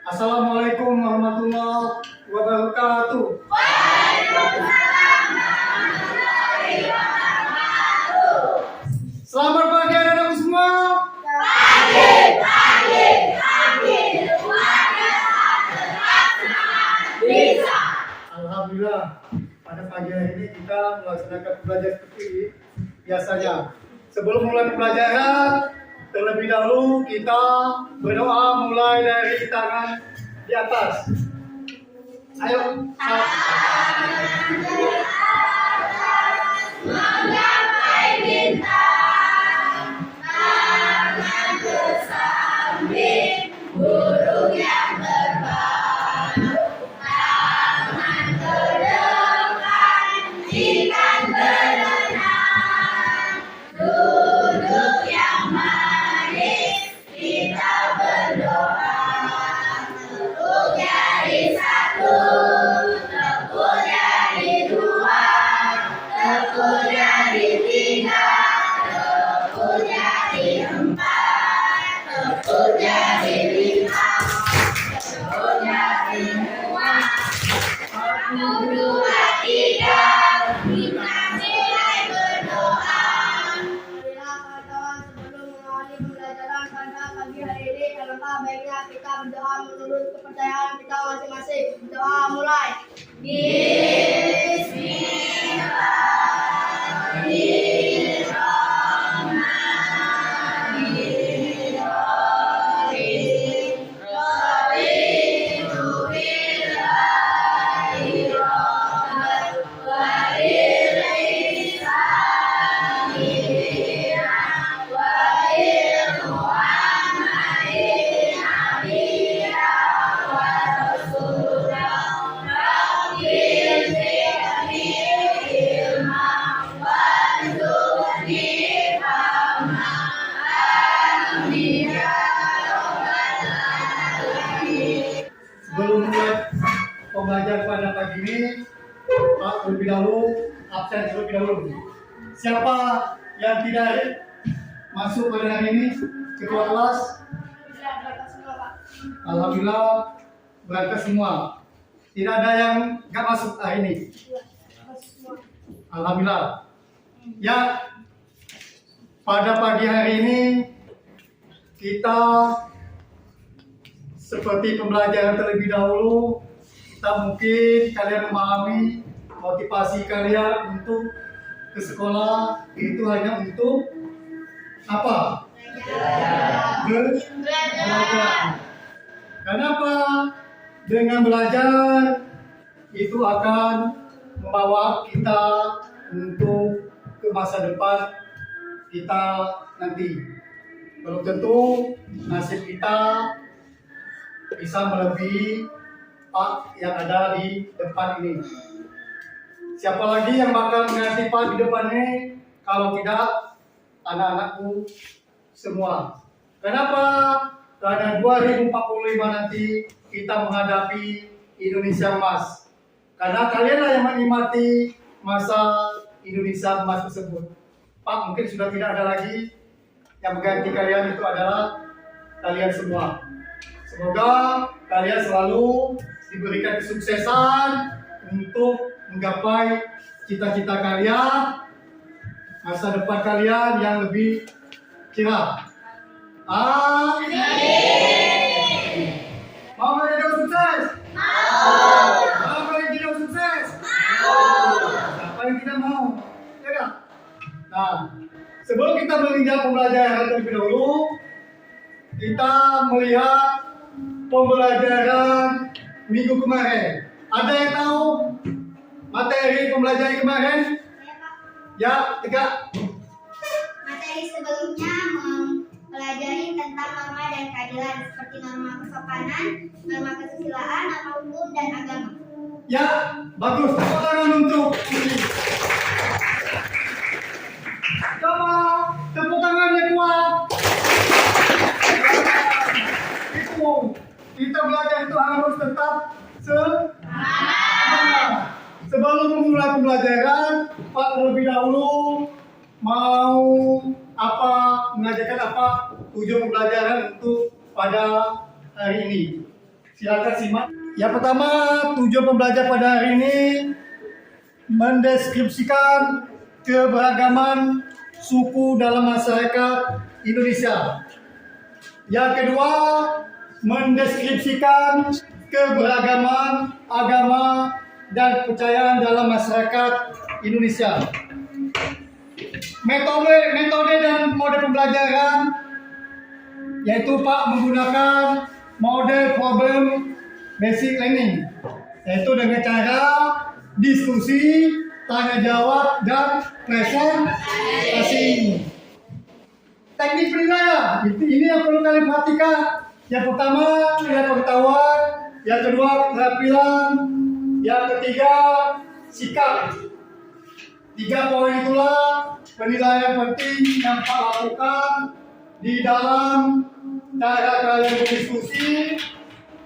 Assalamualaikum warahmatullahi wabarakatuh. Selamat pagi anak-anakku semua. Alhamdulillah, pada pagi hari ini kita melaksanakan pembelajaran seperti biasanya. Sebelum mulai pembelajaran, terlebih dahulu kita berdoa mulai dari tangan di atas. Ayo. Baiknya kita berdoa menurut kepercayaan kita masing-masing. Doa mulai. Sebelum mulai pembelajaran pada pagi ini, Pak terlebih dahulu absen terlebih dahulu. Siapa yang tidak masuk pada hari ini? Ketua kelas? Alhamdulillah berangkat semua. Tidak ada yang nggak masuk hari ini. Alhamdulillah. Ya, pada pagi hari ini kita seperti pembelajaran terlebih dahulu, kita mungkin kalian memahami motivasi kalian untuk ke sekolah itu hanya untuk apa? Belajar. Kenapa? Dengan belajar itu akan membawa kita untuk ke masa depan kita nanti. Belum tentu nasib kita bisa melebihi Pak yang ada di depan ini. Siapa lagi yang bakal mengganti Pak di depan ini kalau tidak anak-anakku semua. Kenapa? Karena 2045 nanti kita menghadapi Indonesia Emas. Karena kalianlah yang menikmati masa Indonesia Emas tersebut. Pak mungkin sudah tidak ada lagi, yang mengganti kalian itu adalah kalian semua. Semoga kalian selalu diberikan kesuksesan untuk menggapai cita-cita kalian, masa depan kalian yang lebih cerah. Amin. Mau kalian sukses? Mau kalian tidak sukses? Siapa yang tidak mau? Ya kan? Nah, sebelum kita menginjak pembelajaran terlebih dahulu, kita melihat pembelajaran minggu kemarin. Ada yang tahu materi pembelajaran kemarin? Ya, tegak. Materi sebelumnya mempelajari tentang norma dan keadilan seperti norma kesopanan, norma kesusilaan, norma hukum, dan agama. Ya, bagus. Tepuk tangan untuk ini. Coba tepuk tangannya kuat. Itu kita belajar itu harus tetap semangat. Sebelum memulai pembelajaran, Pak terlebih dahulu mau mengajarkan apa tujuan pembelajaran untuk pada hari ini. Silakan simak. Yang pertama, tujuan pembelajaran pada hari ini mendeskripsikan keberagaman suku dalam masyarakat Indonesia. Yang kedua, mendeskripsikan keberagaman agama dan kepercayaan dalam masyarakat Indonesia. Metode dan mode pembelajaran yaitu Pak menggunakan mode problem basic learning, yaitu dengan cara diskusi, tanya jawab, dan presentasi. Teknik penilaian ini yang perlu kalian perhatikan. Yang pertama, nilai pengetahuan. Yang kedua, keterampilan. Yang ketiga, sikap. 3 poin itulah penilaian penting yang Pak lakukan di dalam cara kalian berdiskusi,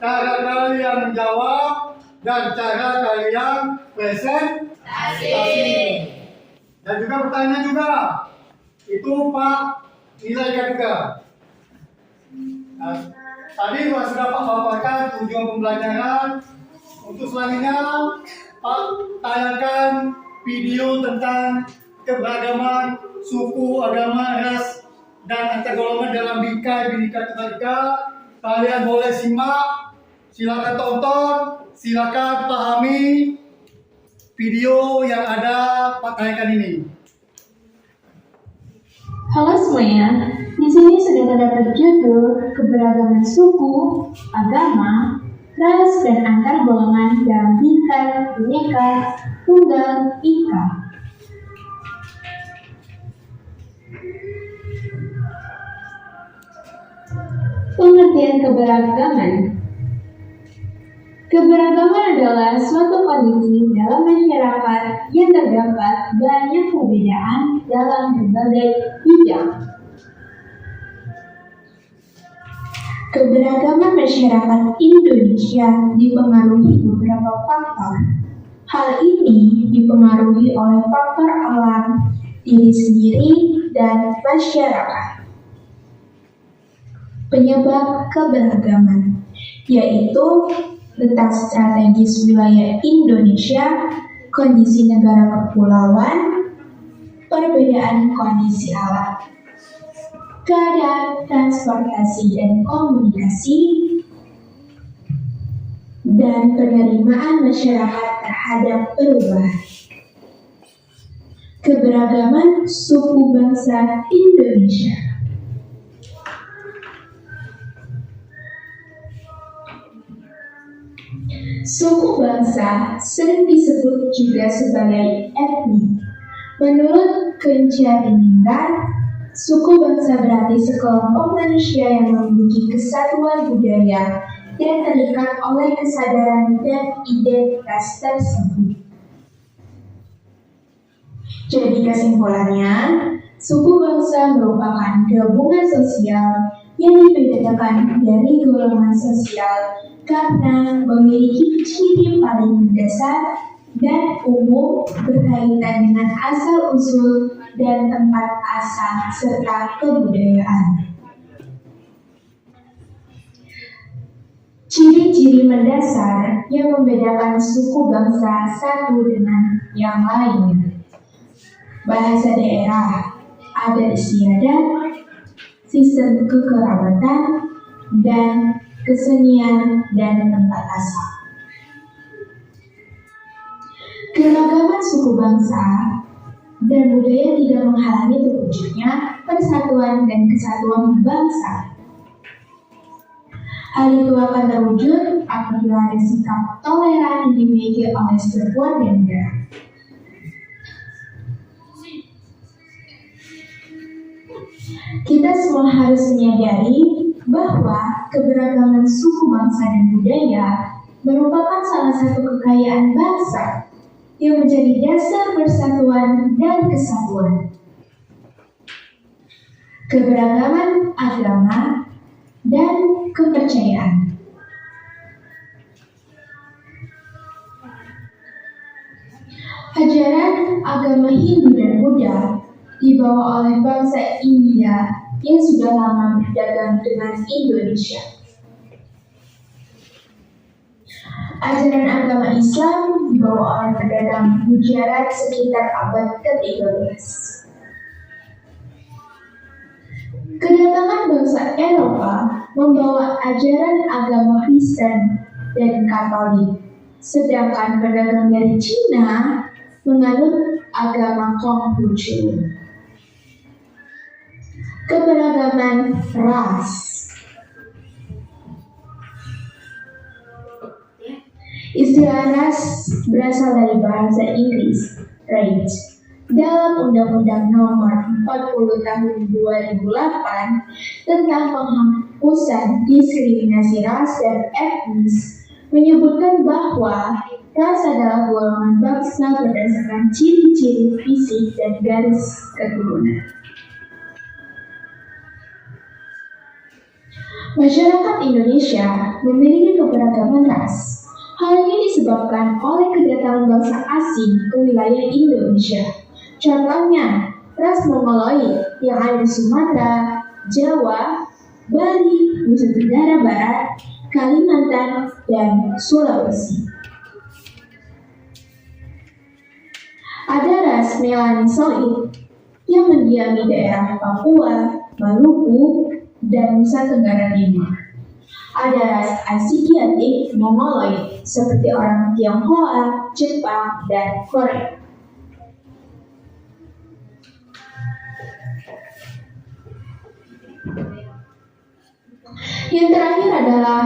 cara kalian menjawab, dan cara kalian presentasi. Dan juga pertanyaan juga. Itu Pak nilaikan juga. Nah, tadi sudah Pak paparkan tujuan pembelajaran. Untuk selanjutnya Pak tayangkan video tentang keberagaman suku, agama, ras, dan antar golongan dalam Bhinneka Tunggal Ika. Kalian boleh simak, silakan tonton, silakan pahami video yang ada Pak tayangkan ini. Halo semuanya, di sini sudah terdapat judul keberagaman suku, agama, ras, dan antar golongan dalam Bhinneka Tunggal Ika. Pengertian keberagaman. Keberagaman adalah suatu kondisi dalam masyarakat yang terdapat banyak perbedaan dalam berbagai bidang. Keberagaman masyarakat Indonesia dipengaruhi beberapa faktor. Hal ini dipengaruhi oleh faktor alam, diri sendiri, dan masyarakat. Penyebab keberagaman yaitu letak strategis wilayah Indonesia, kondisi negara kepulauan, perbedaan kondisi alam, keadaan transportasi dan komunikasi, dan penerimaan masyarakat terhadap perubahan. Keberagaman suku bangsa Indonesia. Suku bangsa sering disebut juga sebagai etnik. Menurut Kencariningrat, suku bangsa berarti sekelompok manusia yang memiliki kesatuan budaya dan terikat oleh kesadaran dan identitas tersebut. Jadi kesimpulannya, suku bangsa merupakan gabungan sosial yang dibedakan dari golongan sosial karena memiliki ciri paling mendasar dan umum berkaitan dengan asal-usul dan tempat asal serta kebudayaan. Ciri-ciri mendasar yang membedakan suku bangsa satu dengan yang lainnya. Bahasa daerah, adat istiadat, sistem kekerabatan, dan kesenian dan tempat asal. Keragaman suku bangsa dan budaya tidak menghalangi terwujudnya persatuan dan kesatuan bangsa. Hal itu akan terwujud apabila ada sikap toleran yang dimiliki oleh satuan dan negara. Kita semua harus menyadari bahwa keberagaman suku bangsa dan budaya merupakan salah satu kekayaan bangsa yang menjadi dasar persatuan dan kesatuan. Keberagaman agama dan kepercayaan. Ajaran agama Hindu dan Buddha dibawa oleh bangsa India yang sudah lama berdagang dengan Indonesia. Ajaran agama Islam dibawa oleh pedagang Gujarat sekitar abad ke-13. Kedatangan bangsa Eropa membawa ajaran agama Kristen dan Katolik, sedangkan pedagang dari Cina menganut agama Konghucu. Keberagaman ras. Istilah ras berasal dari bahasa Inggris, race. Dalam Undang-Undang Nomor 40 Tahun 2008 tentang penghapusan diskriminasi ras dan etnis, menyebutkan bahwa ras adalah golongan bangsa berdasarkan ciri-ciri fisik dan garis keturunan. Masyarakat Indonesia memiliki keberagaman ras. Hal ini disebabkan oleh kedatangan bangsa asing ke wilayah Indonesia. Contohnya, ras Mongoloid yang ada di Sumatera, Jawa, Bali, Nusa Tenggara Barat, Kalimantan, dan Sulawesi. Ada ras Melanosoid yang mendiami daerah Papua, Maluku, dan Nusa Tenggara Timur. Ada ras Asiatik Mongoloid seperti orang Tionghoa, Jepang, dan Korea. Yang terakhir adalah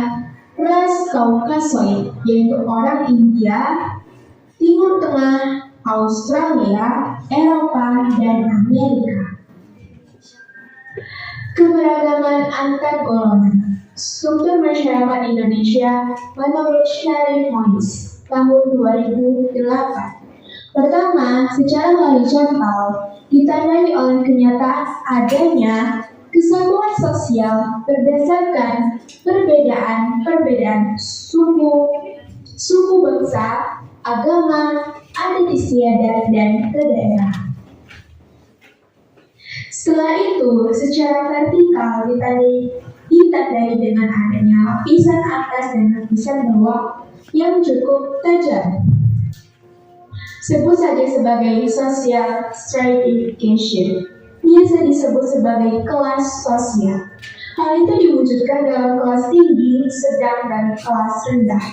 ras Kaukasoid, yaitu orang India, Timur Tengah, Australia, Eropa, dan Amerika. Keberagaman antar golongan. Struktur masyarakat Indonesia menurut Syarif Mois tahun 2008. Pertama, secara horizontal ditandai oleh kenyataan adanya kesatuan sosial berdasarkan perbedaan suku bangsa, agama, adat istiadat, dan kedaerahan. Setelah itu, secara vertikal ditandai dengan adanya lapisan atas dan lapisan bawah yang cukup tajam. Sebut saja sebagai social stratification, biasa disebut sebagai kelas sosial. Hal itu diwujudkan dalam kelas tinggi, sedang, dan kelas rendah.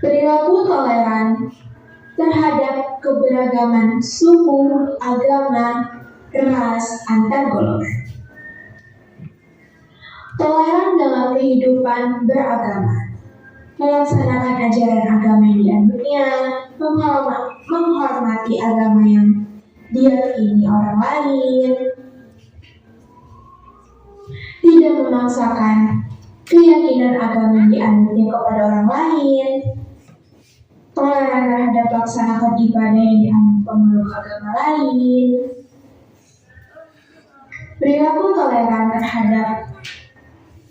Perilaku toleran terhadap keberagaman suku, agama, ras, antar golongan. Toleran dalam kehidupan beragama, melaksanakan ajaran agama yang dianutnya, menghormati agama yang diyakini orang lain, tidak memaksakan keyakinan agama yang dianutnya kepada orang lain, toleran terhadap melaksanakan ibadah yang dianut pemeluk agama lain, perilaku toleran terhadap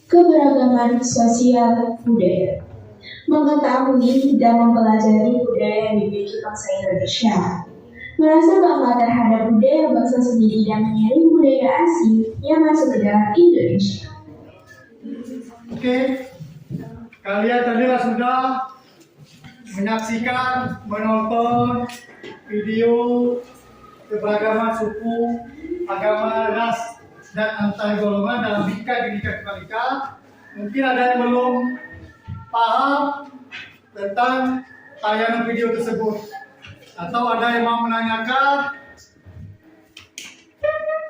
keberagaman sosial budaya, mengetahui dan mempelajari budaya yang dimiliki bangsa Indonesia, merasa bangga terhadap budaya bangsa sendiri dan menyaring budaya asing yang masuk ke dalam Indonesia. Oke, kalian tadilah sudah menyaksikan, menonton video keberagaman suku, agama, ras, dan antar golongan dalam Bhinneka Tunggal Ika. Mungkin ada yang belum paham tentang tayangan video tersebut, atau ada yang mau menanyakan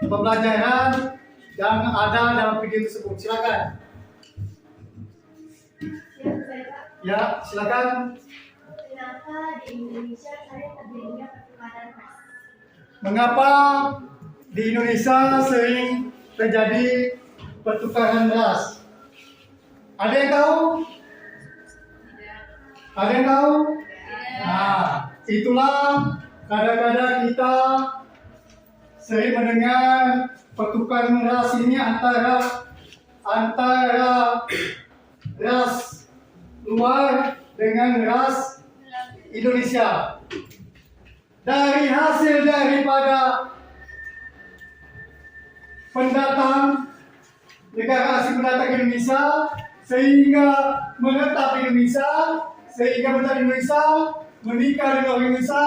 pembelajaran yang ada dalam video tersebut. Silakan. Ya, silakan. Kenapa di Indonesia sering terjadinya pertukaran ras? Mengapa di Indonesia sering terjadi pertukaran ras? Ada yang tahu? Ada yang tahu? Nah, itulah kadang-kadang kita sering mendengar pertukaran ras ini antara ras luar dengan ras Indonesia. Dari hasil daripada pendatang negara asing mendatang Indonesia, sehingga menetap di Indonesia, sehingga menetap di Indonesia, menikah dengan orang Indonesia,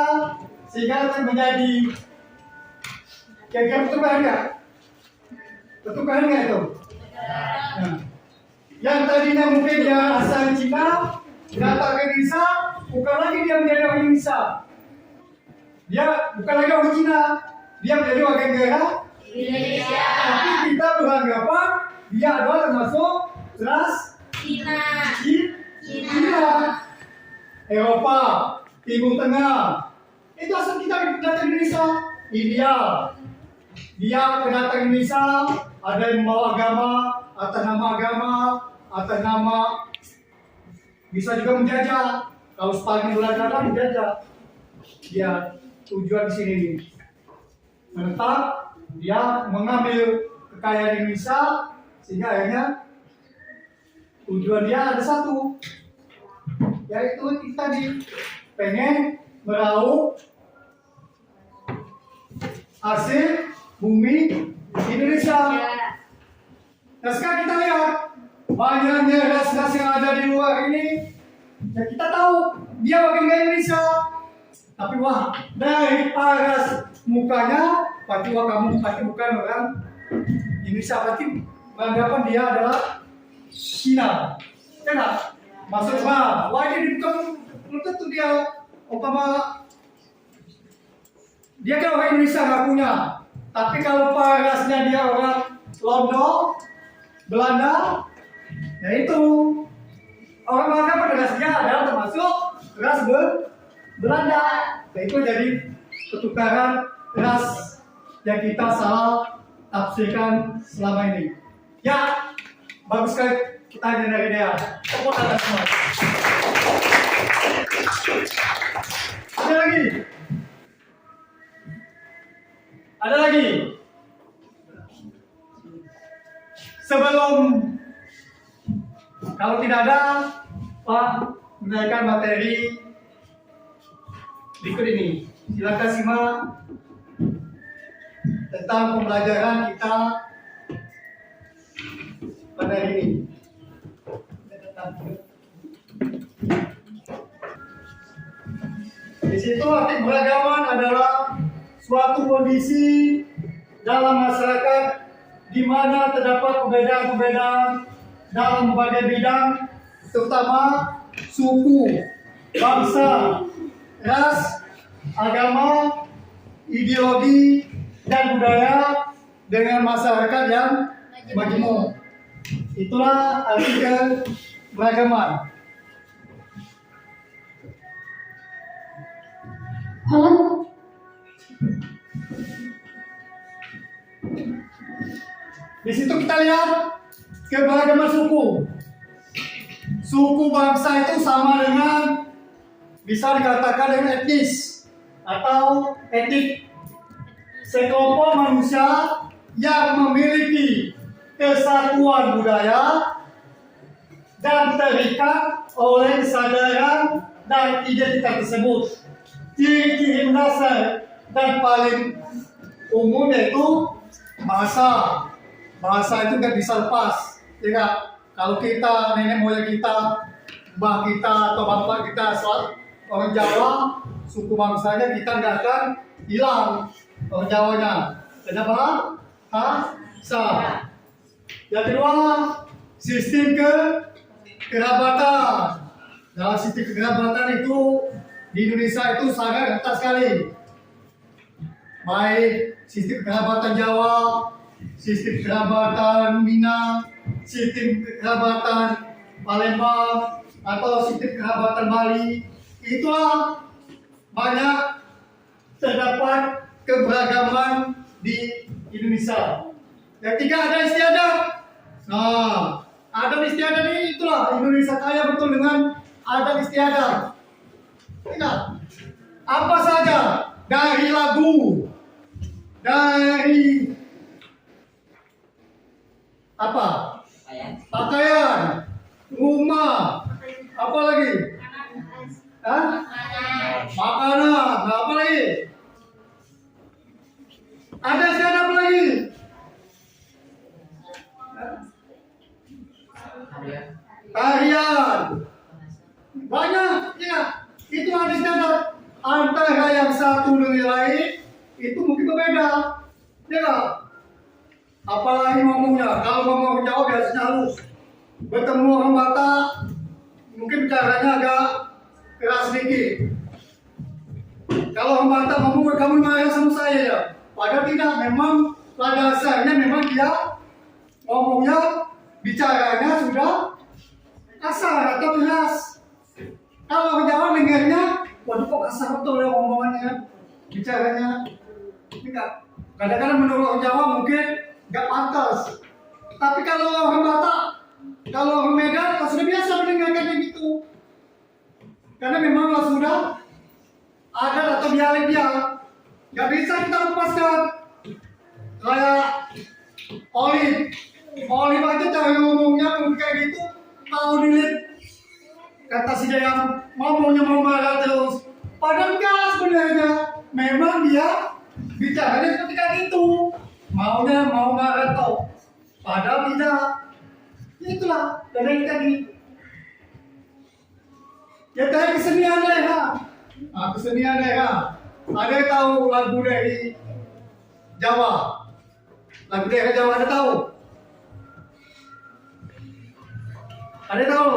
sehingga akan menjadi kira-kira betul kan enggak? Betul kan enggak itu? Nah, yang tadinya mungkin dia asal Cina, datang ke Indonesia, bukan lagi dia menjadi orang Indonesia. Dia bukan lagi orang Cina, dia menjadi warga negara Indonesia. Tapi kita beranggapan dia adalah termasuk ras Cina, Eropa, Timur Tengah. Itu asal kita datang Indonesia. India, dia pendatang Indonesia, ada yang membawa agama, atas nama bisa juga menjajah. Kalau sepanjang bulan Ramadan menjajah. Dia tujuan di sini nih. Menetap, dia mengambil kekayaan Indonesia, sehingga akhirnya tujuan dia ada satu, yaitu kita tadi pengen meraup hasil bumi Indonesia. Nah sekarang kita lihat banyaknya ras-ras yang ada di luar ini, ya kita tahu dia warga negara Indonesia. Tapi wah, dari paras mukanya, pasti wah kamu pasti bukan orang Indonesia, pasti beranggapan dia adalah Cina. Ya nggak? Maksud wah ini bukan, belum tentu dia umpama dia kan orang Indonesia ngakunya. Tapi kalau parasnya dia orang Londo, Belanda, ya itu orang beranggapan ras dia adalah termasuk ras Belanda. Nah, itu jadi pertukaran ras yang kita salah tafsirkan selama ini. Ya, bagus sekali pertanyaan dari dia. Tepuk tangan semua. Ada lagi? Ada lagi? Sebelum, kalau tidak ada, Pak menaikkan materi berikut ini. Silakan simak tentang pembelajaran kita pada hari ini. Di situ arti beragaman adalah suatu kondisi dalam masyarakat di mana terdapat perbedaan-perbedaan dalam berbagai bidang, terutama suku, bangsa, ras, agama, ideologi, dan budaya dengan masyarakat yang majmuk. Itulah arti keberagaman. Halo? Di situ kita lihat keberagaman suku. Suku bangsa itu sama dengan, bisa dikatakan dengan etnis atau etnik. Sekelompok manusia yang memiliki kesatuan budaya dan terikat oleh kesadaran dan identitas tersebut. Ciri-ciri mendasar dan paling umum yaitu bahasa. Bahasa itu nggak bisa lepas, ya nggak? Kalau kita, nenek moyang kita, mbah kita atau bapak kita orang Jawa, suku bangsanya kita nggak akan hilang orang Jawanya. Kenapa? Bahasa. Yang kedua, sistem kerabatan. Dalam sistem kerabatan itu di Indonesia itu sangat ketat sekali. Baik sistem kerabatan Jawa, sistem kerabatan Minang, sistem kerabatan Palembang, atau sistem kerabatan Bali. Itulah banyak terdapat keberagaman di Indonesia. Yang tiga ada istiadat. Nah, adat istiadat ini itulah Indonesia kaya betul dengan adat istiadat. Ingat, apa saja dari lagu, dari apa? Pakaian, rumah, apa lagi? Makanan, apa lagi? Ada istiadat apa lagi? tarian. Banyak, ya. Itu ada standar antara yang satu dengan yang lain itu mungkin berbeda, ya nggak? Apalagi ngomongnya, kalau ngomong Jawa biasanya halus. Bertemu orang Batak, mungkin bicaranya agak keras sedikit. Kalau orang Batak ngomong, kamu marah sama saya ya? Padahal tidak, memang pada dasarnya memang dia ngomongnya, bicaranya sudah kasar atau keras. Kalau orang Jawa dengarnya, waduh kok kasar betul ya ngomongannya, bicaranya. Tidak. Kadang-kadang menurut orang Jawa mungkin nggak pantas. Tapi kalau orang Batak, kalau orang Medan, sudah biasa mendengarkannya gitu. Karena memang sudah ada atau dialek dia. Nggak bisa kita lepaskan. Kayak Olive aja cara ngomongnya mungkin kayak gitu. Tahu dilihat kata si Jayam, ngomongnya mau marah terus. Padahal enggak sebenarnya. Memang dia bicaranya seperti kayak gitu. Maunya mau marah tau. Padahal tidak. Itulah dari tadi. Ya dari kesenian daerah. Kesenian daerah. Ada yang tahu lagu dari Jawa? Lagu daerah Jawa ada tahu? Ada tahu?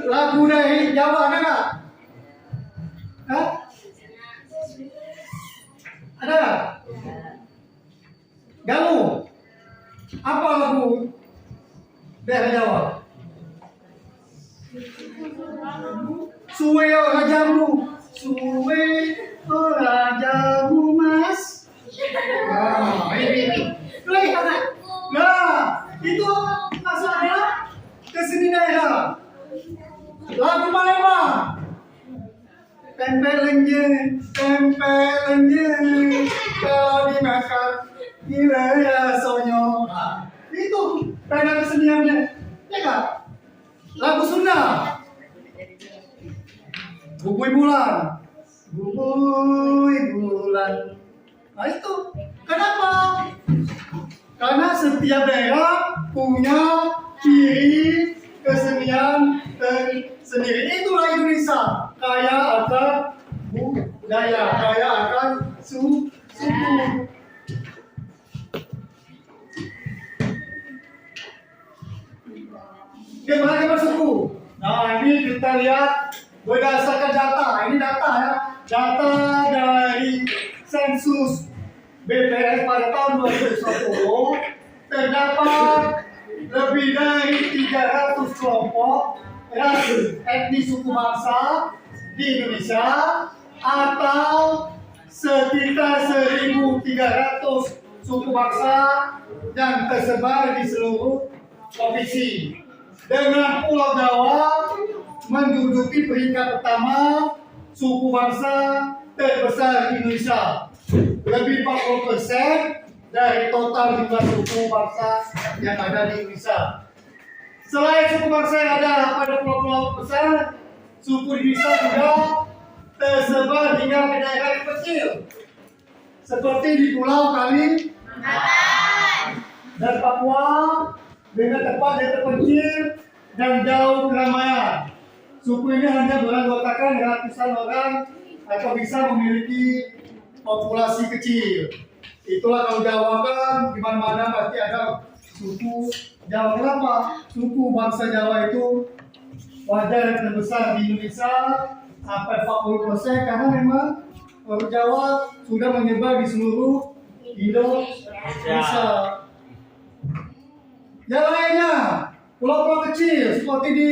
Lagu dari Jawa ada nggak? Hah? Ada nggak? Galuh. Apa lagu daerah Jawa? Suwe ora jamu, suwe ora jamu mas. Nah, ini. Nah, itu masalah keseni daerah. Lagu Palembang. Tempelennya, kalau dimakan gila ya sonyo. Nah, itu daerah keseniannya, ya kan? Lagu Sunda. Bubui bulan. Nah itu, kenapa? Karena setiap daerah punya ciri kesenian sendiri. Itulah Indonesia, kaya akan budaya, kaya akan suku. Bagaimana suku? Nah ini kita lihat berdasarkan data. Ini data ya, data dari sensus BPS pada tahun 2010 terdapat lebih dari 300 kelompok ras etnis suku bangsa di Indonesia atau sekitar 1.300 suku bangsa yang tersebar di seluruh provinsi. Dengan Pulau Jawa menduduki peringkat pertama suku bangsa terbesar di Indonesia. Lebih 40% dari total jumlah suku bangsa yang ada di Indonesia. Selain suku bangsa yang ada pada pulau-pulau besar, suku di Indonesia juga tersebar hingga ke daerah yang kecil, seperti di Pulau Kalimantan dan Papua, dengan tempat yang terpencil dan jauh keramaian. Suku ini hanya beranggotakan ratusan orang atau bisa memiliki populasi kecil. Itulah kalau Jawa kan di mana-mana pasti ada suku Jawa. Kenapa? Suku bangsa Jawa itu wajar yang terbesar di Indonesia sampai 40%, karena memang orang Jawa sudah menyebar di seluruh Indonesia. Yang lainnya, pulau-pulau kecil seperti di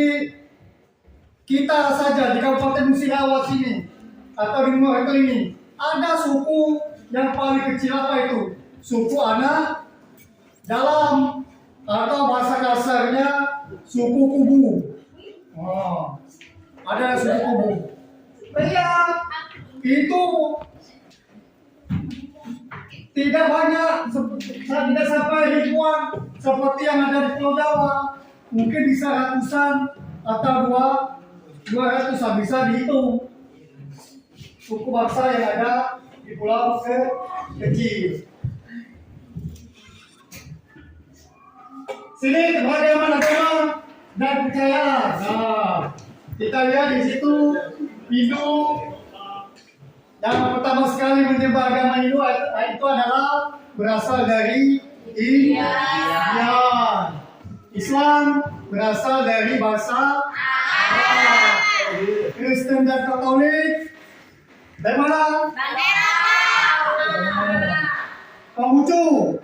kita saja di Kabupaten Musirawas ini atau di Muara ini ada suku yang paling kecil. Apa itu? Suku anak dalam atau bahasa kasarnya suku kubu. Oh, ada suku kubu. Lihat, itu tidak banyak, tidak sampai ribuan seperti yang ada di Pulau Jawa. Mungkin bisa ratusan atau 200-an bisa dihitung suku bangsa yang ada di pulau kecil. Sini keberagaman agama dan kepercayaan. Nah, kita lihat di situ Hindu yang pertama sekali menyembah agama Hindu itu adalah berasal dari India. Islam berasal dari bahasa Arab. Kristen dan Katolik dari mana? Konghucu.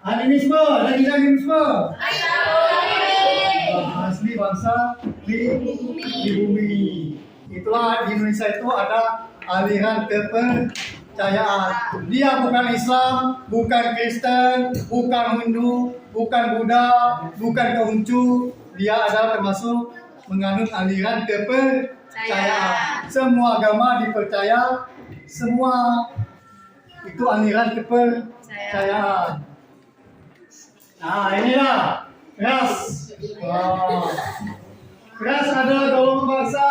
Animisme dan animisme. Asli bangsa di bumi. Itulah di Indonesia itu ada aliran kepercayaan. Dia bukan Islam, bukan Kristen, bukan Hindu, bukan Buddha, bukan Konghucu. Dia adalah termasuk menganut aliran kepercayaan. Semua agama dipercaya, semua itu aliran kepercayaan. Nah, inilah ras. Ras adalah golongan bangsa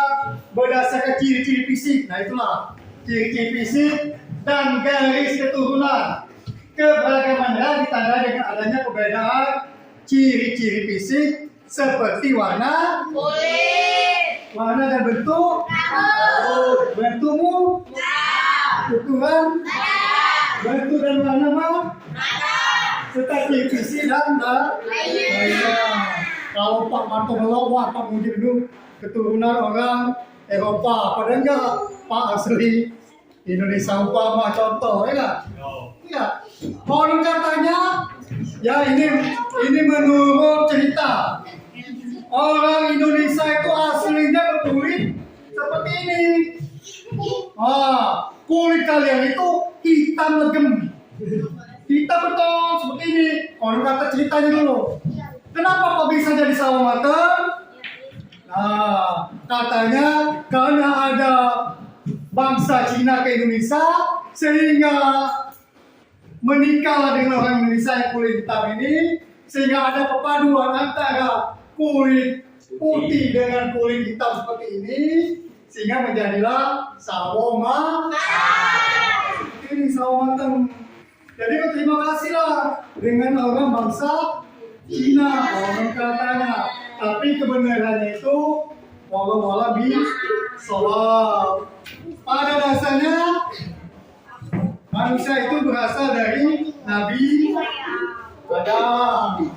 berdasarkan ciri-ciri fisik. Nah, itulah ciri-ciri fisik dan garis keturunan. Keberagaman ras ditandai dengan adanya perbedaan ciri-ciri fisik seperti warna Kulit. dan bentuk. Bentukmu, ukuran, bentuk dan warna mah, serta ciri fisik dan lainnya. Kalau Pak Marto Melo, wah Pak Mujib itu keturunan orang Eropa, padahal enggak Pak asli Indonesia umpama contoh, ya nggak? Iya. Konon katanya, ya ini menurut cerita orang Indonesia itu aslinya berkulit seperti ini. Kulit kalian itu hitam legem, hitam beton seperti ini. Konon kata ceritanya dulu. Kenapa kok bisa jadi sawo mateng? Nah, katanya karena ada bangsa Cina ke Indonesia sehingga menikah dengan orang Indonesia yang kulit hitam ini, sehingga ada perpaduan antara kulit putih dengan kulit hitam seperti ini, sehingga menjadilah sawo mateng. Seperti ini sawo mateng. Jadi berterima kasihlah dengan orang bangsa Cina, orang katanya. Tapi kebenarannya itu walau bisawab. Pada dasarnya manusia itu berasal dari Nabi Adam.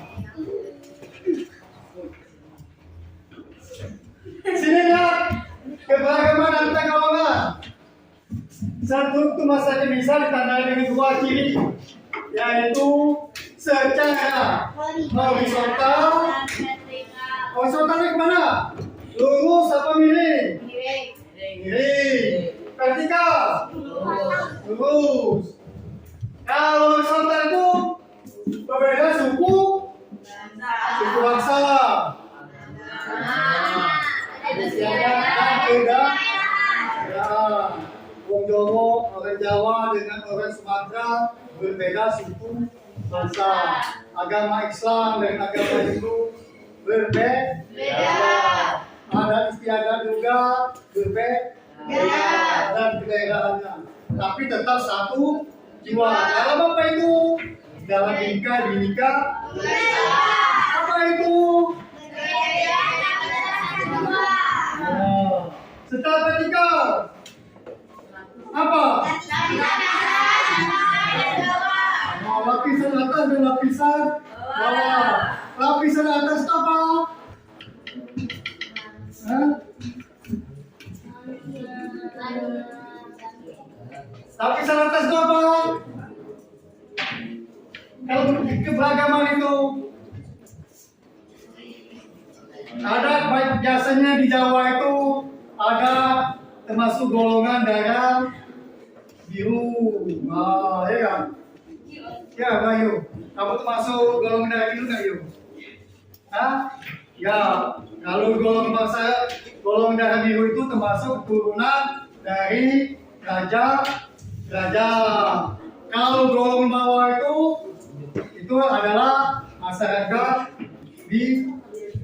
Sini lihat keberagaman antar golongan. Satu masa bisa ditandai dengan dua ciri, yaitu secara horizontal. Horizontalnya kemana? Lurus apa miring? Miring. Vertikal? Lurus. Kalau horizontal itu berbeda suku bangsa. Beda. Ya. Wong Jawa, orang Jawa dengan orang Sumatera berbeda suku bangsa. Agama Islam dan agama Hindu berbeda. Adat istiadat juga berbeda dan kedaerahannya. Tapi tetap satu jiwa. Dalam apa itu? Dalam binika. Apa itu? Setelah vertikal apa? Lapisan atas dan lapisan bawah. Lapisan atas itu apa? Lapisan atas itu apa? Kalau keberagaman itu ada, biasanya di Jawa itu ada termasuk golongan darah biru. Ya kan? Ya, Bayu. Kamu termasuk golongan darah biru nggak, Yu? Ya, kalau golongan darah biru itu termasuk keturunan dari raja. Kalau golongan bawah itu adalah masyarakat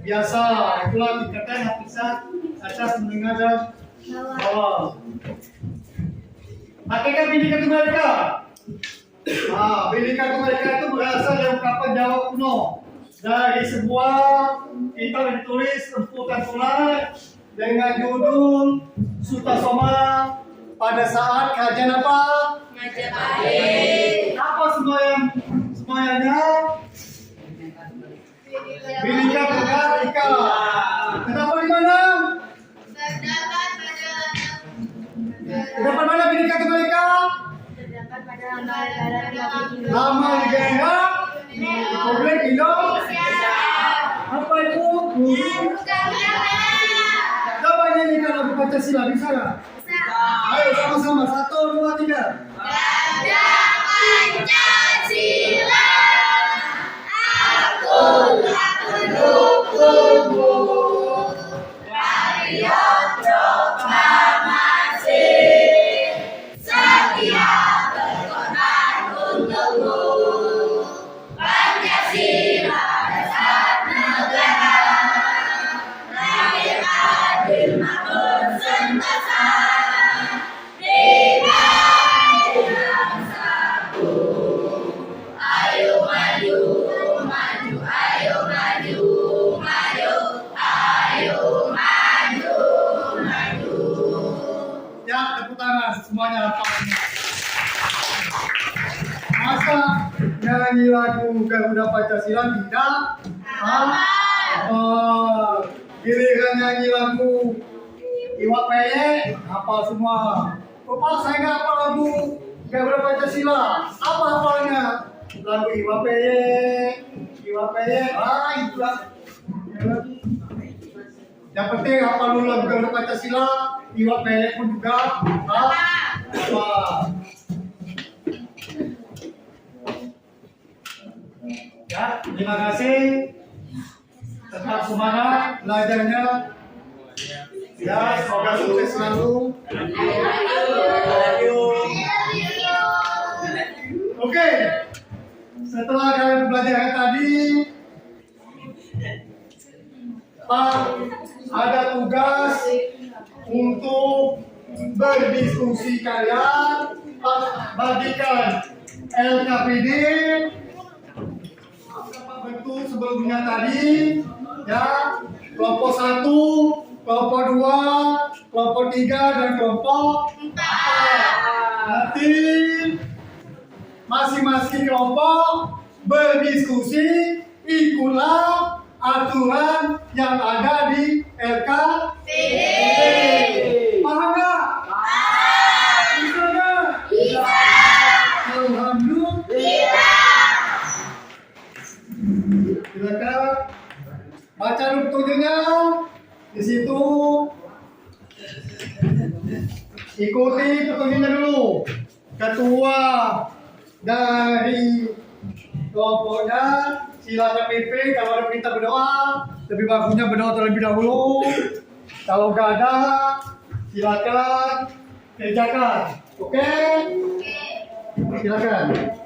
biasa. Itulah tingkatan lapisan atas, menengah dan bawah. Hakikat Bhinneka Tunggal Ika. Bhinneka Tunggal Ika itu berasal dari ungkapan Jawa kuno. Dari sebuah kitab yang ditulis Empu Tantular dengan judul Sutasoma pada saat kerajaan apa? Majapahit. Apa semuanya? Bhinneka Tunggal Ika. Kenapa di mana? Terdapat mana Bhinneka Tunggal Ika? Terdapat pada lembaran Nama negara Republik Indonesia. Apa itu? Coba nyanyikan lagu Pancasila, bisa nggak? Ayo sama-sama, 1, 2, 3. Pancasila, aku Dukungmu. Ayo proklamasi, setia berkorban untukmu. Pancasila dasar negara, lahir adil makmur sentosa. Nilai bangsaku, ayo maju, maju, ayo maju, maju, ayo maju, maju. Ya, tepuk tangan semuanya apa? Masa nyanyi lagu Garuda Pancasila tidak? Giliran nyanyi lagu Iwak Peye, hafal semua. Bapak saya nggak hafal lagu Garuda Pancasila. Apa hafalnya? Lagu Iwak Peye, itu lah. Yang penting hafal dulu lagu Garuda Pancasila, Iwak Peye pun juga hafal. Ya, terima kasih. Tetap semangat belajarnya. Ya, semoga sukses selalu. Oke, setelah kalian belajar tadi, Pak, ada tugas untuk berdiskusi kalian. Pak, bagikan LKPD bentuk sebelumnya tadi, ya, kelompok 1, kelompok 2, kelompok 3, dan kelompok 4. Nanti masing-masing kelompok berdiskusi, ikutlah aturan yang ada di LKPD. Paham nggak? Bisa nggak? Bisa. Alhamdulillah. Silakan baca dulu petunjuknya di situ. Ikuti petunjuknya dulu. Ketua dari kelompoknya silakan pimpin. Kalau ada perintah berdoa, lebih bagusnya berdoa terlebih dahulu. Kalau nggak ada, silakan kerjakan. Oke? Silakan.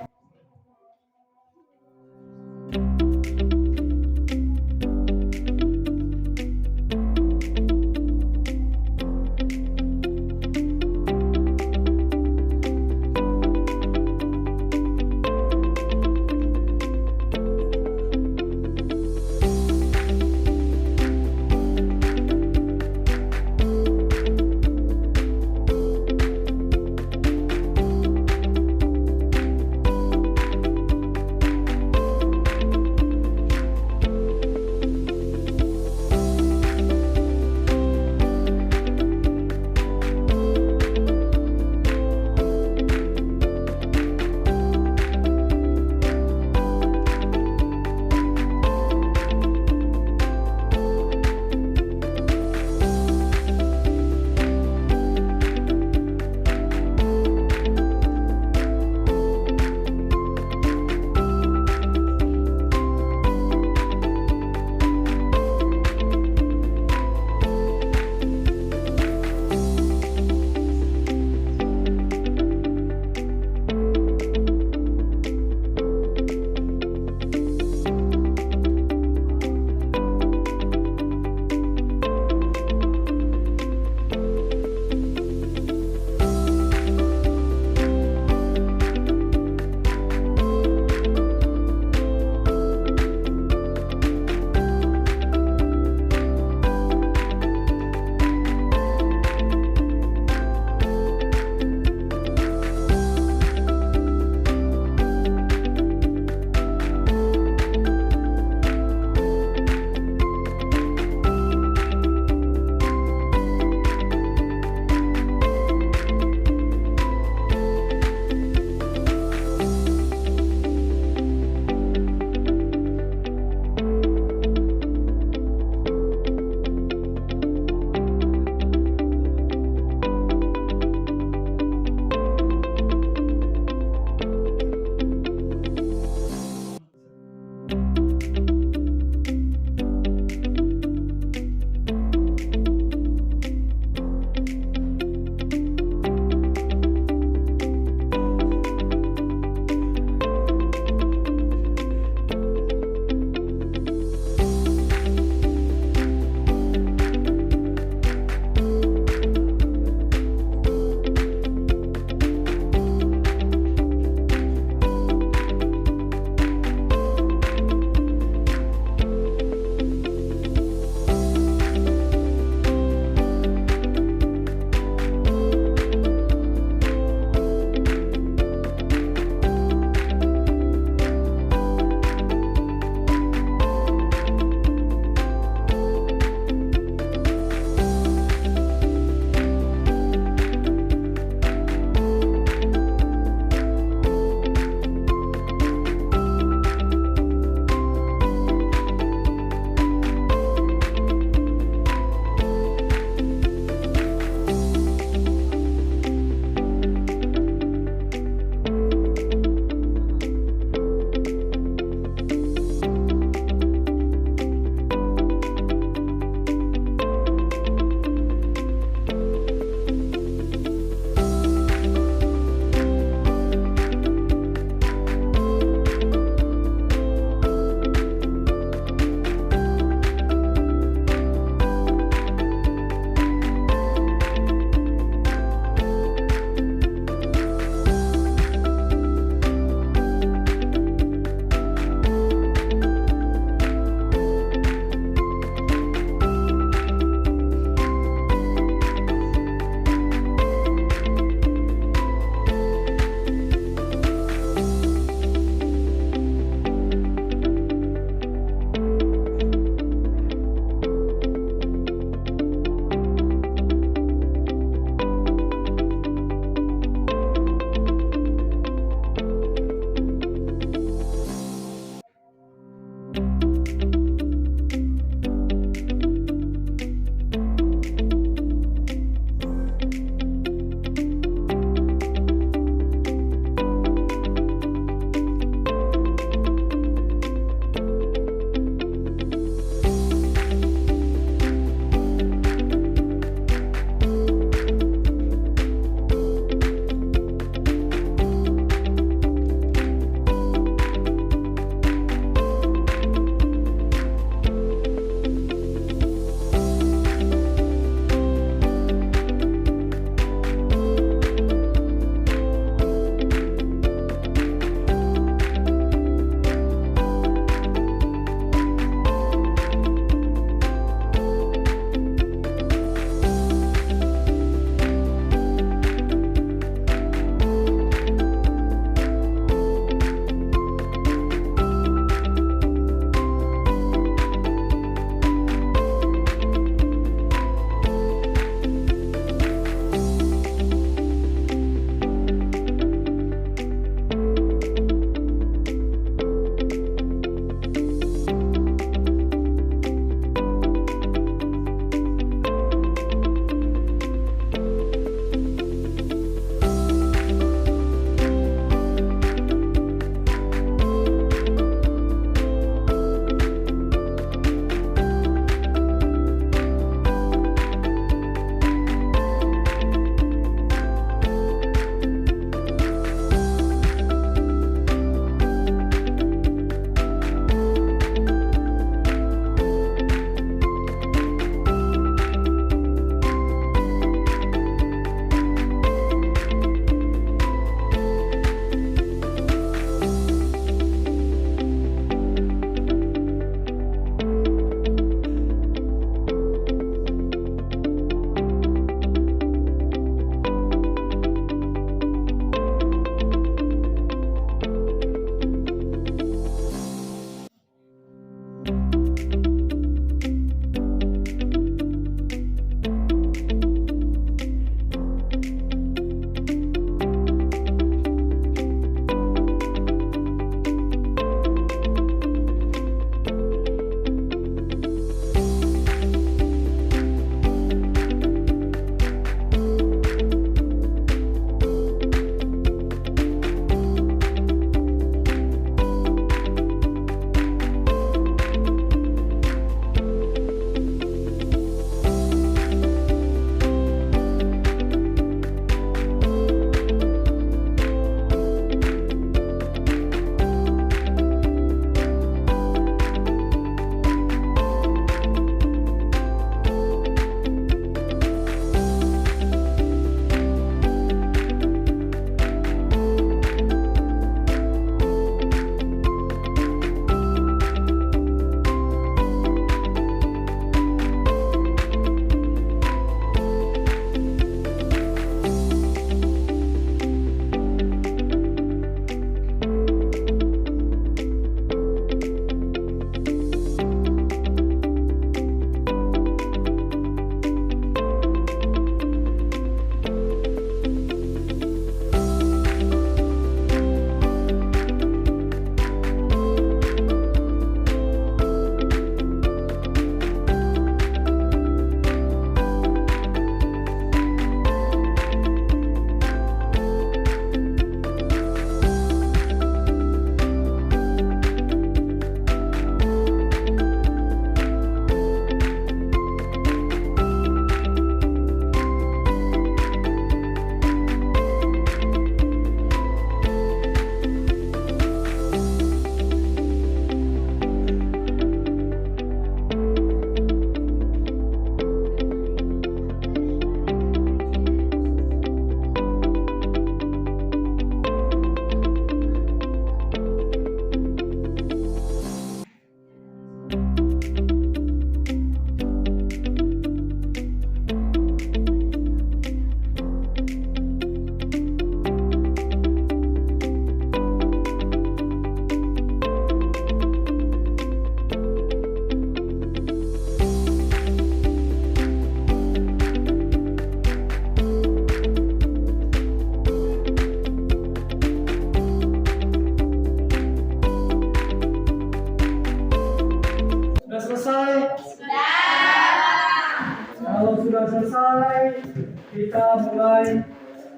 kita mulai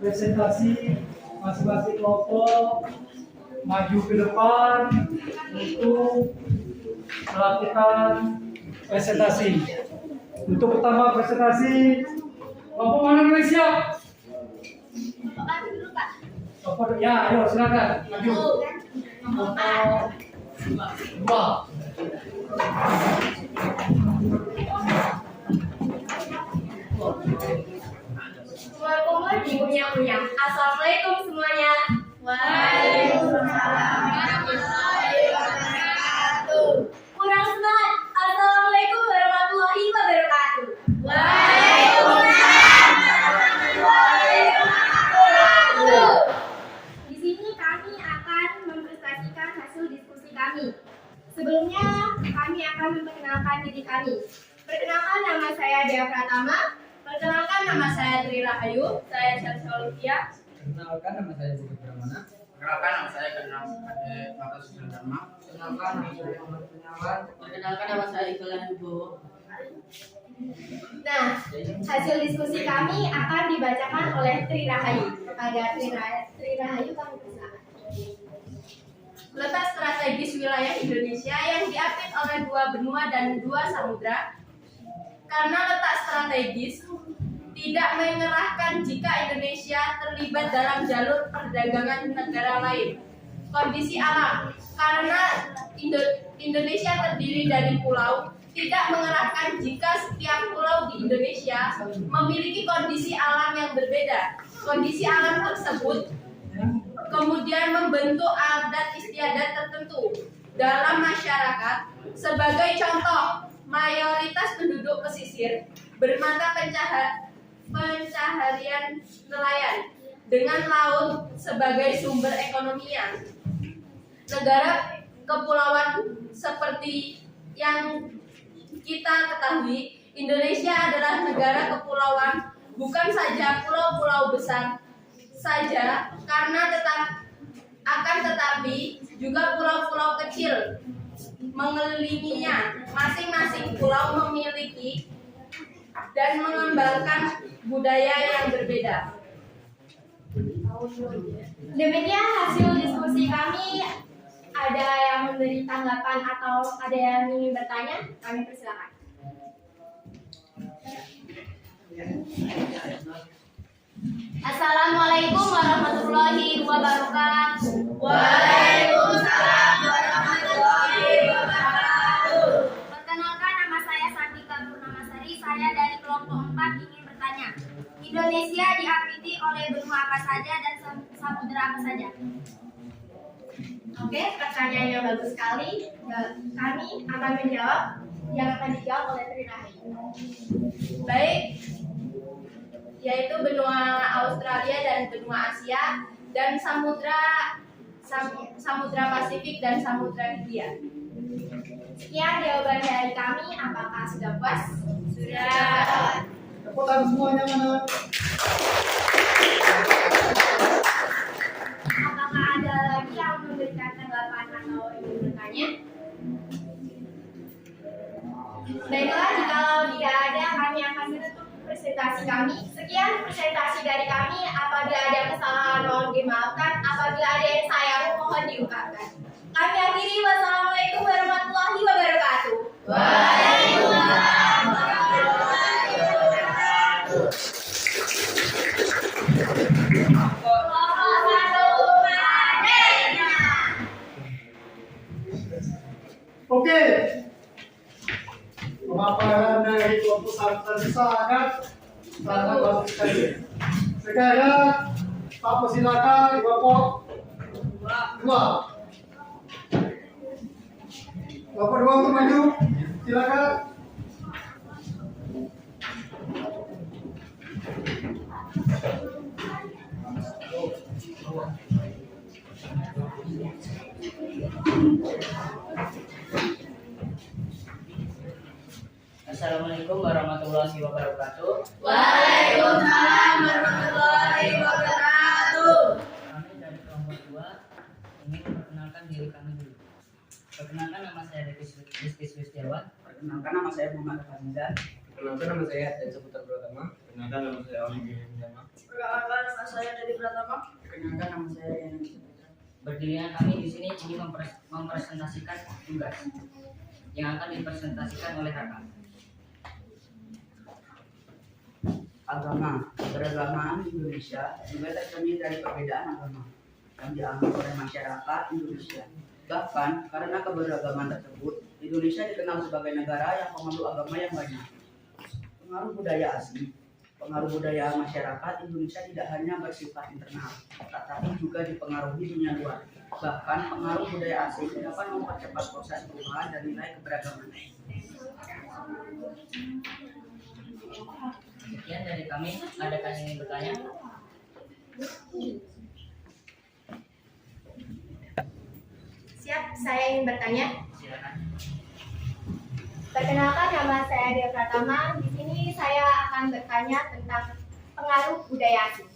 presentasi masing-masing kelompok maju ke depan untuk melakukan presentasi. Untuk pertama presentasi, kelompok mana yang siap? Kelompok ya, ayo silakan maju. Kelompok dua. Kumpul di punya. Assalamualaikum semuanya. Waalaikumsalam warahmatullahi wabarakatuh. Kurang semangat. Assalamualaikum warahmatullahi wabarakatuh. Waalaikumsalam warahmatullahi wabarakatuh. Di sini kami akan mempresentasikan hasil diskusi kami. Sebelumnya kami akan memperkenalkan diri kami. Perkenalkan, nama saya Dea Pratama. Perkenalkan, nama saya Tri Rahayu. Saya Syamsul Olivia. Perkenalkan, nama saya Budi Pramana. Perkenalkan, nama saya Kenal Bapak Susilo Dharma. Perkenalkan, nama saya Muhammad Kurniawan. Perkenalkan, nama saya Iqbal Wibowo. Nah, hasil diskusi kami akan dibacakan oleh Tri Rahayu. Kepada Tri Rahayu kami persilakan. Letak strategis wilayah Indonesia yang diapit oleh 2 benua dan 2 samudra. Karena letak strategis tidak mengerahkan jika Indonesia terlibat dalam jalur perdagangan negara lain. Kondisi alam, karena Indonesia terdiri dari pulau, tidak mengerahkan jika setiap pulau di Indonesia memiliki kondisi alam yang berbeda. Kondisi alam tersebut kemudian membentuk adat istiadat tertentu dalam masyarakat. Sebagai contoh, mayoritas penduduk pesisir bermata pencaharian nelayan dengan laut sebagai sumber ekonominya. Negara kepulauan seperti yang kita ketahui, Indonesia adalah negara kepulauan, bukan saja pulau-pulau besar saja, tetapi juga pulau-pulau kecil mengelilinginya. Masing-masing pulau memiliki dan mengembangkan budaya yang berbeda. Demikian hasil diskusi kami. Ada yang memberi tanggapan atau ada yang ingin bertanya? Kami persilakan. Assalamualaikum warahmatullahi wabarakatuh. Waalaikumsalam warahmatullahi wabarakatuh. Perkenalkan, nama saya Santika Purnamasari. Saya dari kelompok 4 ingin bertanya. Indonesia diapiti oleh benua apa saja dan samudera apa saja? Oke, pertanyaan yang bagus sekali. Kami akan menjawab. Yang akan dijawab oleh Tri Rahayu. Baik, yaitu benua Australia dan benua Asia dan Samudra Pasifik dan Samudra Hindia. Sekian jawaban dari kami. Apakah sudah puas? Sudah. Tepuk tangan semuanya mana? Apakah ada lagi yang memberikan tanggapan atau ingin bertanya? Baiklah, jikalau tidak ada, kami akan menutup presentasi kami. Sekian presentasi dari kami. Apabila ada kesalahan mohon dimaafkan. Apabila ada yang sayang mohon diungkapkan. Kami akhiri. Wassalamualaikum warahmatullahi wabarakatuh. Waalaikumsalam warahmatullahi wabarakatuh. Oke. Pemaparan dari kelompok santri sangat bagus sekali. Sekarang Pak persilakan kelompok 2. Kelompok 2 untuk maju. Silakan. Assalamualaikum warahmatullahi wabarakatuh. Waalaikumsalam warahmatullahi wabarakatuh. Kami dari kelompok 2 ingin memperkenalkan diri kami dulu. Perkenalkan, nama saya Rizky Setiawan. Perkenalkan, nama saya Muhammad Fahizan. Perkenalkan nama saya dan seputar Pratama. Perkenalkan nama saya Oli Giriama. Perkenalkan nama saya dari Pratama. Perkenalkan nama saya Rian Saputra. Berdirinya kami di sini ingin mempresentasikan tugas yang akan dipresentasikan oleh kakak. Agama. Keberagaman Indonesia juga tercermin dari perbedaan agama yang dianggap oleh masyarakat Indonesia. Bahkan karena keberagaman tersebut, Indonesia dikenal sebagai negara yang pemeluk agama yang banyak. Pengaruh budaya asing. Pengaruh budaya masyarakat Indonesia tidak hanya bersifat internal, tetapi juga dipengaruhi dunia luar. Bahkan pengaruh budaya asing dapat mempercepat proses perubahan dan nilai keberagaman. Sekian dari kami. Adakah yang ingin bertanya? Siap, saya ingin bertanya. Silakan. Perkenalkan nama saya Dia Pratama. Di sini saya akan bertanya tentang pengaruh budaya asing.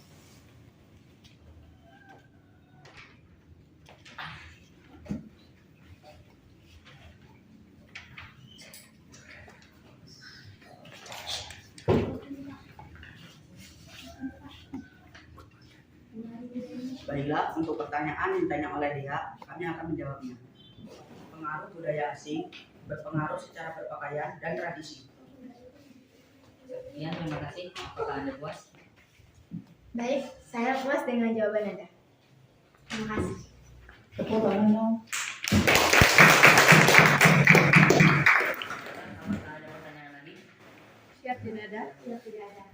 Baiklah, untuk pertanyaan yang ditanya oleh dia, kami akan menjawabnya. Pengaruh budaya asing berpengaruh secara berpakaian dan tradisi. Sekian, terima kasih. Apakah Anda puas? Baik, saya puas dengan jawaban Anda. Terima kasih. Tepuk tangan dong. Apakah ada pertanyaan lagi? Siap tidak ada? Siap tidak ada.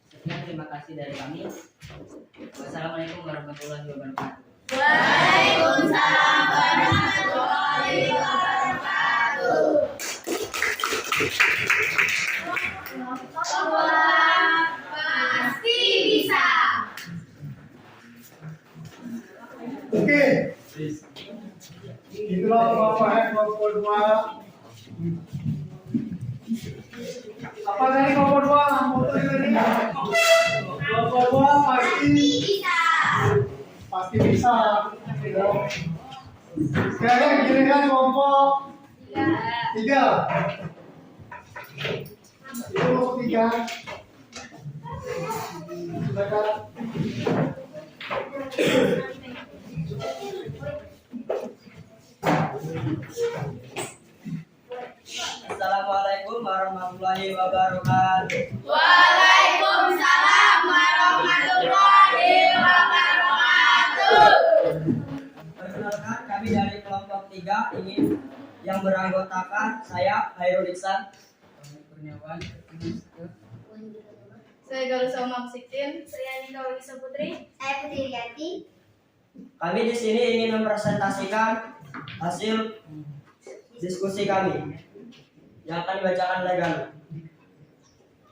Sekian, terima kasih dari kami. Wassalamualaikum warahmatullahi wabarakatuh. Waalaikumsalam warahmatullahi wabarakatuh. Sekolah pasti bisa. Oke. Itulah Bapak kelompok 2. Apa tadi kelompok 2? Foto ini. Kelompok 2 pasti bisa. Sekarang giliran kelompok 3. Itu kelompok 3. Silakan. Assalamualaikum warahmatullahi wabarakatuh. Waalaikumsalam warahmatullahi wabarakatuh. Perkenalkan, kami dari kelompok 3 ingin yang beranggotakan saya Hairul Iksan. Kurniawan. Saya Galusa Maksikin. Saya Nina Wisa Putri. Saya Putri Rianti. Kami di sini ingin mempresentasikan hasil diskusi kami yang akan dibacakan oleh Galuh.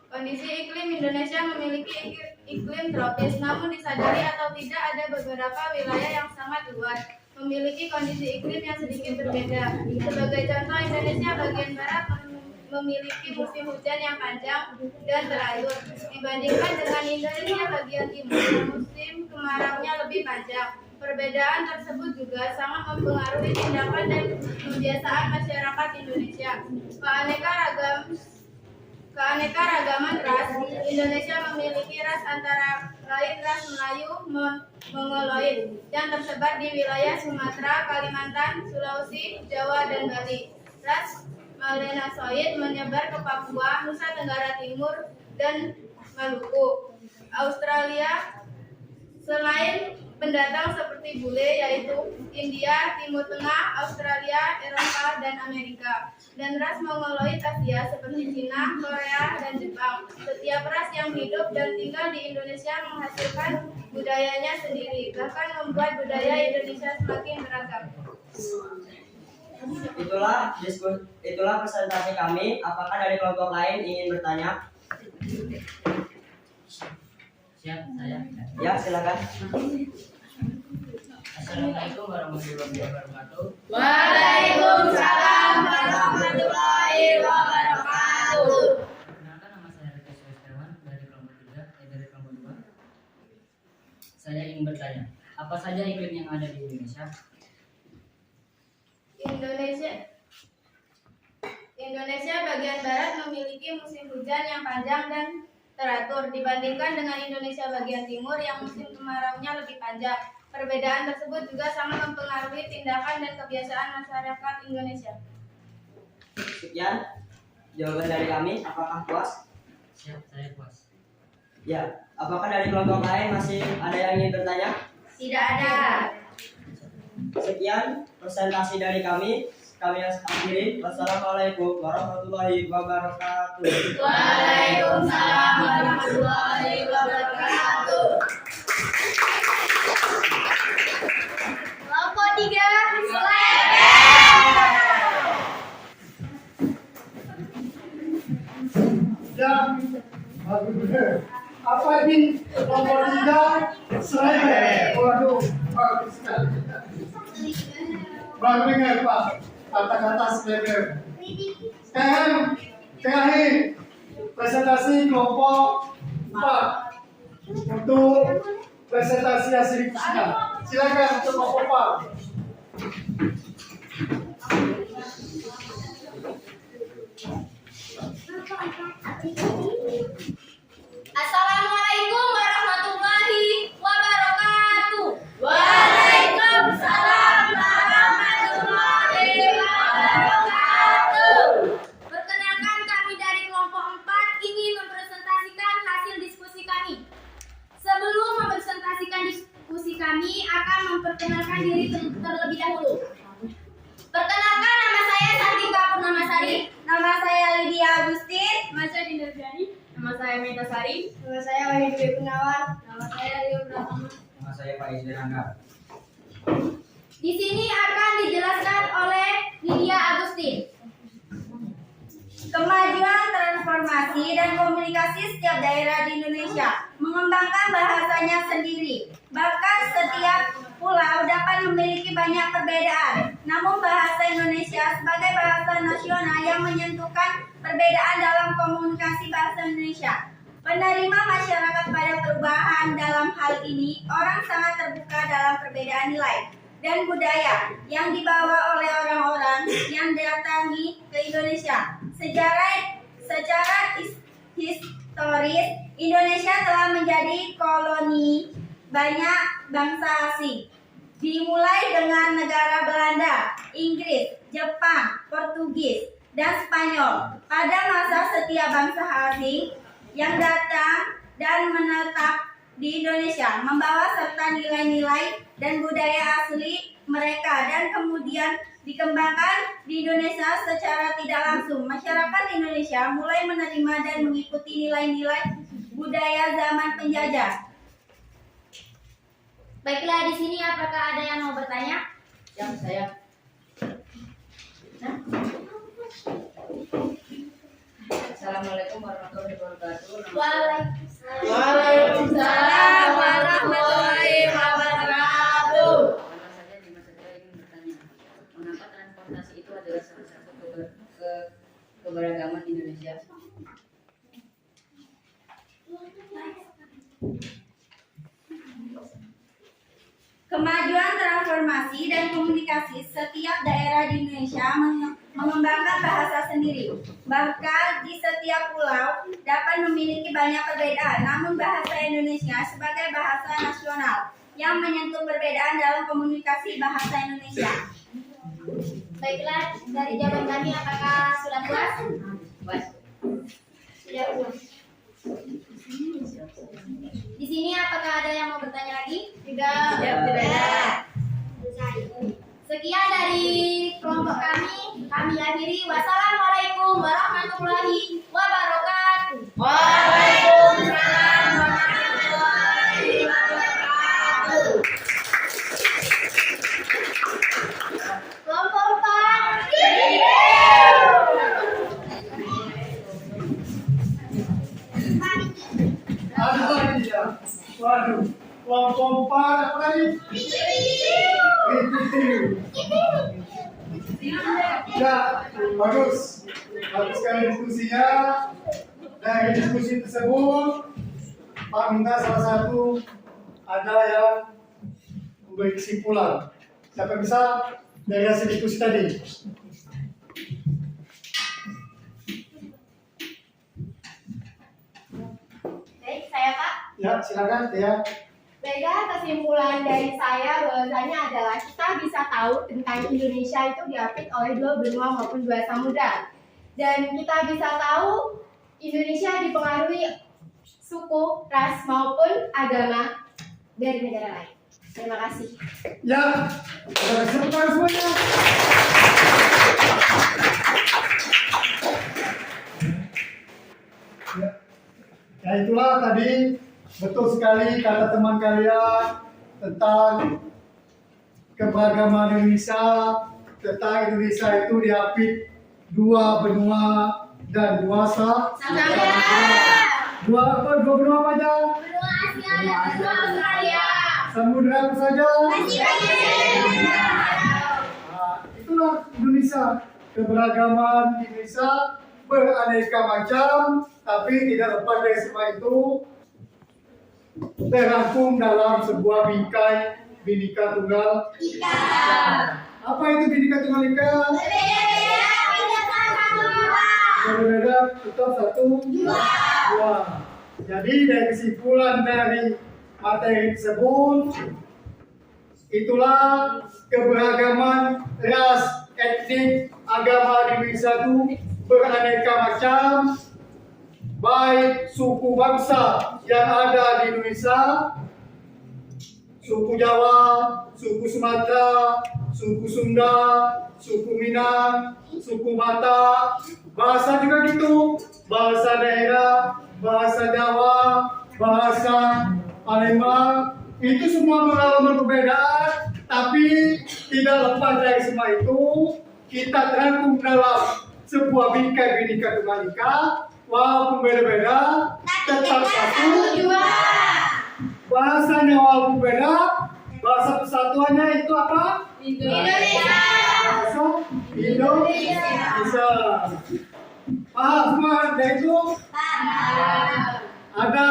Kondisi iklim Indonesia memiliki iklim tropis, namun disadari atau tidak ada beberapa wilayah yang sangat luas memiliki kondisi iklim yang sedikit berbeda. Sebagai contoh, Indonesia bagian barat memiliki musim hujan yang panjang dan teratur. Dibandingkan dengan Indonesia bagian timur, musim kemaraunya lebih panjang. Perbedaan tersebut juga sangat mempengaruhi tindakan dan kebiasaan masyarakat Indonesia. Keanekaragaman ras, Indonesia memiliki ras antara lain ras Melayu, Mongoloid yang tersebar di wilayah Sumatera, Kalimantan, Sulawesi, Jawa, dan Bali. Ras Melanosoid menyebar ke Papua, Nusa Tenggara Timur, dan Maluku. Australia, selain pendatang seperti bule yaitu India, Timur Tengah, Australia, Eropa, dan Amerika. Dan ras Mongoloid Asia seperti Cina, Korea, dan Jepang. Setiap ras yang hidup dan tinggal di Indonesia menghasilkan budayanya sendiri, bahkan membuat budaya Indonesia semakin beragam. Itulah presentasi kami. Apakah dari kelompok lain ingin bertanya? Siap, saya. Ya, silakan. Assalamualaikum warahmatullahi wabarakatuh. Waalaikumsalam warahmatullahi wabarakatuh. Perkenalkan, nama saya Rika Setiawan dari kelompok 3, dari kelompok 2. Saya ingin bertanya, apa saja iklim yang ada di Indonesia bagian barat memiliki musim hujan yang panjang dan teratur dibandingkan dengan Indonesia bagian timur yang musim kemaraunya lebih panjang. Perbedaan tersebut juga sangat mempengaruhi tindakan dan kebiasaan masyarakat Indonesia. Sekian jawaban dari kami. Apakah puas? Siap, saya puas. Ya. Apakah dari kelompok lain masih ada yang ingin bertanya? Tidak ada. Sekian presentasi dari kami. Kami akhiri. Wassalamualaikum warahmatullahi wabarakatuh. Waalaikumsalam warahmatullahi wabarakatuh. Kelompok 3, Ya, bagus. Apa ini kelompok 3? Selesai. Waduh, bagus sekali. Baru dengar Pak kata-kata selesai. Sekarang terakhir presentasi kelompok 4 untuk presentasi hasil diskusinya. Silakan untuk kelompok 4. Assalamualaikum warahmatullahi wabarakatuh. Waalaikumsalam warahmatullahi wabarakatuh. Perkenalkan, kami dari kelompok 4 ingin mempresentasikan hasil diskusi kami. Sebelum mempresentasikan diskusi kami, akan memperkenalkan diri terlebih dahulu. Perkenalkan, nama saya Sartika Purnamasari. Nama saya Lydia Agustin. Nama saya Dinda Fiani. Nama saya Meta Sari. Nama saya Wahyu Dwi Gunawan. Nama saya Rio Pratama. Nama saya Pak Isdirangga. Di sini akan dijelaskan oleh Lydia Agustin. Kemajuan transformasi dan komunikasi setiap daerah di Indonesia mengembangkan bahasanya sendiri. Bahkan setiap pulau dapat memiliki banyak perbedaan. Namun bahasa Indonesia sebagai bahasa nasional yang menyentuhkan perbedaan dalam komunikasi bahasa Indonesia. Penerima masyarakat pada perubahan dalam hal ini, orang sangat terbuka dalam perbedaan nilai dan budaya yang dibawa oleh orang-orang yang datangi ke Indonesia. Secara historis, Indonesia telah menjadi koloni banyak bangsa asing. Dimulai dengan negara Belanda, Inggris, Jepang, Portugis, dan Spanyol. Pada masa setiap bangsa asing yang datang dan menetap di Indonesia membawa serta nilai-nilai dan budaya asli mereka dan kemudian dikembangkan di Indonesia secara tidak langsung. Masyarakat Indonesia mulai menerima dan mengikuti nilai-nilai budaya zaman penjajah. Baiklah, di sini apakah ada yang mau bertanya? Siap, saya. Assalamualaikum warahmatullahi wabarakatuh. Waalaikumsalam warahmatullahi wabarakatuh. Nama saya Dimas Satria ingin bertanya, mengapa transportasi itu adalah salah satu keberagaman Indonesia? Kemajuan transformasi dan komunikasi setiap daerah di Indonesia mengembangkan bahasa sendiri. Bahkan di setiap pulau dapat memiliki banyak perbedaan. Namun bahasa Indonesia sebagai bahasa nasional yang menyentuh perbedaan dalam komunikasi bahasa Indonesia. Baiklah, dari jawaban kami apakah sudah puas? Puas. Sudah puas. Di sini apakah ada yang mau bertanya lagi? Tidak. Sekian dari kelompok kami akhiri. Wassalamualaikum warahmatullahi wabarakatuh. Waalaikumsalam warahmatullahi wabarakatuh. Kelompok 4. Ada lagi ya. Waduh, kelompok 4 apa tadi? Ya, bagus. Bagus sekali diskusinya. Dari diskusi tersebut, Pak minta salah satu ada yang memberi kesimpulan. Siapa yang bisa dari hasil diskusi tadi? Ya, silakan ya. Baiklah, kesimpulan dari saya bahwasanya adalah kita bisa tahu tentang Indonesia itu diapit oleh 2 benua maupun 2 samudra. Dan kita bisa tahu Indonesia dipengaruhi suku, ras maupun agama dari negara lain. Terima kasih. Ya, sudah kesimpulan semuanya. Ya, itulah tadi betul sekali kata teman kalian tentang keberagaman Indonesia, tentang Indonesia itu diapit 2 benua dan 2 dua benua apa aja? Benua Asia dan benua Australia. Samudra apa saja? Pasifik. Nah, itulah Indonesia, keberagaman Indonesia beraneka macam, tapi tidak lepas dari semua itu terangkum dalam sebuah bingkai Bhinneka Tunggal Ika. Apa itu Bhinneka Tunggal Ika? Berbeda tetap satu dua. Jadi dari kesimpulan dari materi tersebut, itulah keberagaman ras, etnik, agama di Indonesia itu beraneka macam, baik suku bangsa yang ada di Indonesia, suku Jawa, suku Sumatera, suku Sunda, suku Minang, suku Batak, bahasa juga gitu, bahasa daerah, bahasa Jawa, bahasa Palembang, itu semua mengalami perbedaan, tapi tidak lepas dari semua itu, kita terangkum dalam sebuah bingkai Bhinneka Tunggal Ika, walaupun beda-beda, tetap satu. Bahasanya walaupun beda, bahasa persatuannya itu apa? Indonesia. Bahasa Indonesia. Paham semua dari itu? Ada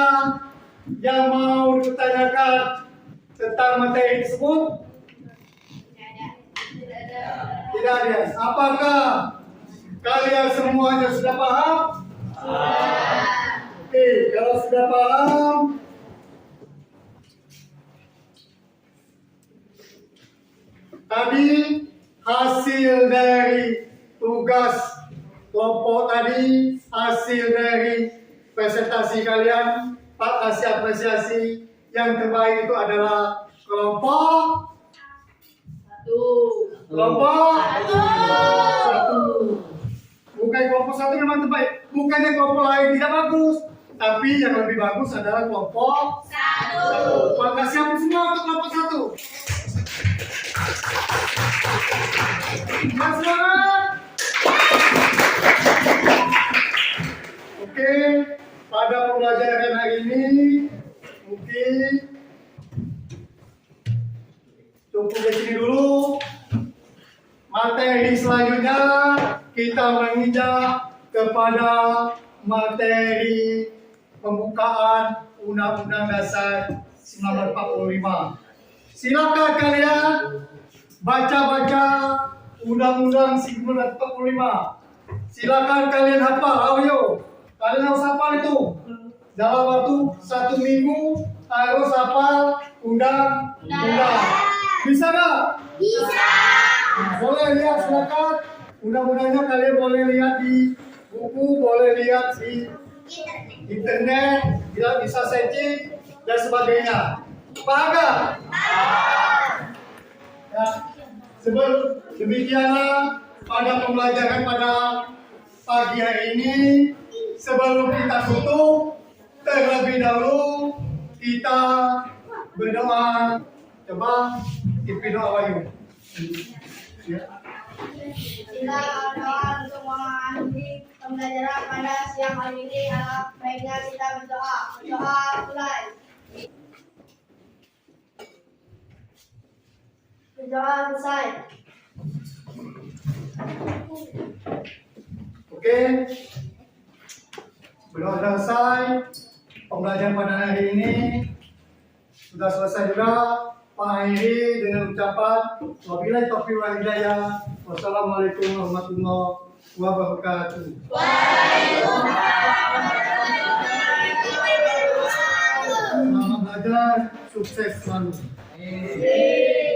yang mau ditanyakan tentang materi tersebut? Tidak ada. Apakah kalian semuanya sudah paham? Oke, kalau sudah paham, tadi hasil dari tugas kelompok tadi, hasil dari presentasi kalian, Pak kasih apresiasi. Yang terbaik itu adalah kelompok satu. Bukan kelompok satu memang terbaik, bukannya kelompok lain tidak bagus, tapi yang lebih bagus adalah kelompok satu. Pak kasih apresiasi semua untuk kelompok satu. Semangat. Oke, pada pembelajaran hari ini mungkin cukup di sini dulu. Materi selanjutnya kita menginjak kepada materi pembukaan Undang-Undang Dasar 1945. Silakan kalian baca-baca Undang-Undang 1945. Silakan kalian hafal, ayo. Kalian harus hafal itu. Dalam waktu 1 minggu harus hafal undang-undang. Bisa nggak? Bisa. Boleh lihat, silakan. Undang-undangnya kalian boleh lihat di buku, boleh lihat di internet, bisa searching dan sebagainya. Paham nggak? Ya, sebelum demikianlah pada pembelajaran pada pagi hari ini, sebelum kita tutup, terlebih dahulu kita berdoa. Coba pimpin doa yuk. Ya. Kita berdoa untuk mengakhiri pembelajaran pada siang hari ini. Alangkah baiknya kita berdoa. Berdoa mulai. Berdoa selesai. Oke. Berdoa selesai. Pembelajaran pada hari ini sudah selesai juga. Pak Airi dengan ucapan wabillahi taufiq wal hidayah. Wassalamualaikum warahmatullahi wabarakatuh. Waalaikumsalam warahmatullahi wabarakatuh. sukses selalu. Yeay.